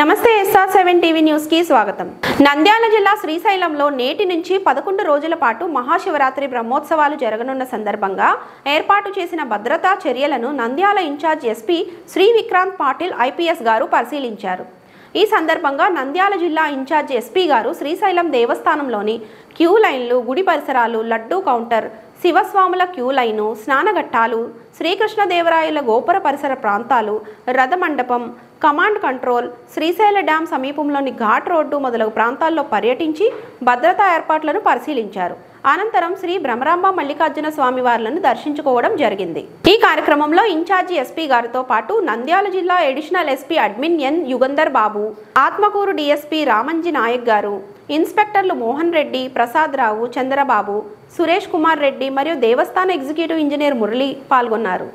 నమస్తే SR7 TV news కి స్వాగతం। నంద్యాల జిల్లా శ్రీశైలంలో నేటి నుంచి 11 రోజుల పాటు మహాశివరాత్రి బ్రహ్మోత్సవాలు జరగనున్న సందర్భంగా ఏర్పాటు చేసిన భద్రతా చర్యలను Nandyal incharge SP Shri Vikrant Patil IPS గారు పరిశీలించారు। ఈ సందర్భంగా నంద్యాల జిల్లా ఇన్ఛార్జ్ ఎస్పీ గారు శ్రీశైలం దేవస్థానంలోని క్యూ లైన్లు, గుడి పరిసరాలు, లడ్డూ కౌంటర్, శివస్వాముల క్యూ లైను, స్నానఘట్టాలు, శ్రీకృష్ణదేవరాయల గోపుర పరిసర ప్రాంతాలు, రథమండపం, కమాండ్ కంట్రోల్, శ్రీశైల డ్యాం సమీపంలోని ఘాట్ రోడ్డు మొదలగు ప్రాంతాల్లో పర్యటించి భద్రతా ఏర్పాట్లను పరిశీలించారు। అనంతరం శ్రీ బ్రహ్మరాంబ మల్లికార్జున స్వామి వార్లను దర్శించుకోవడం జరిగింది। ఈ కార్యక్రమంలో ఇన్ఛార్జి ఎస్పీ గారితో పాటు నంద్యాల జిల్లా అడిషనల్ ఎస్పీ అడ్మిన్ ఎన్ యుగంధర్ బాబు, ఆత్మకూరు DSP రామంజి నాయక్ గారు, ఇన్స్పెక్టర్లు మోహన్ రెడ్డి, ప్రసాద్ రావు, చంద్రబాబు, సురేష్ కుమార్ రెడ్డి మరియు దేవస్థాన ఎగ్జిక్యూటివ్ ఇంజనీర్ మురళి పాల్గొన్నారు।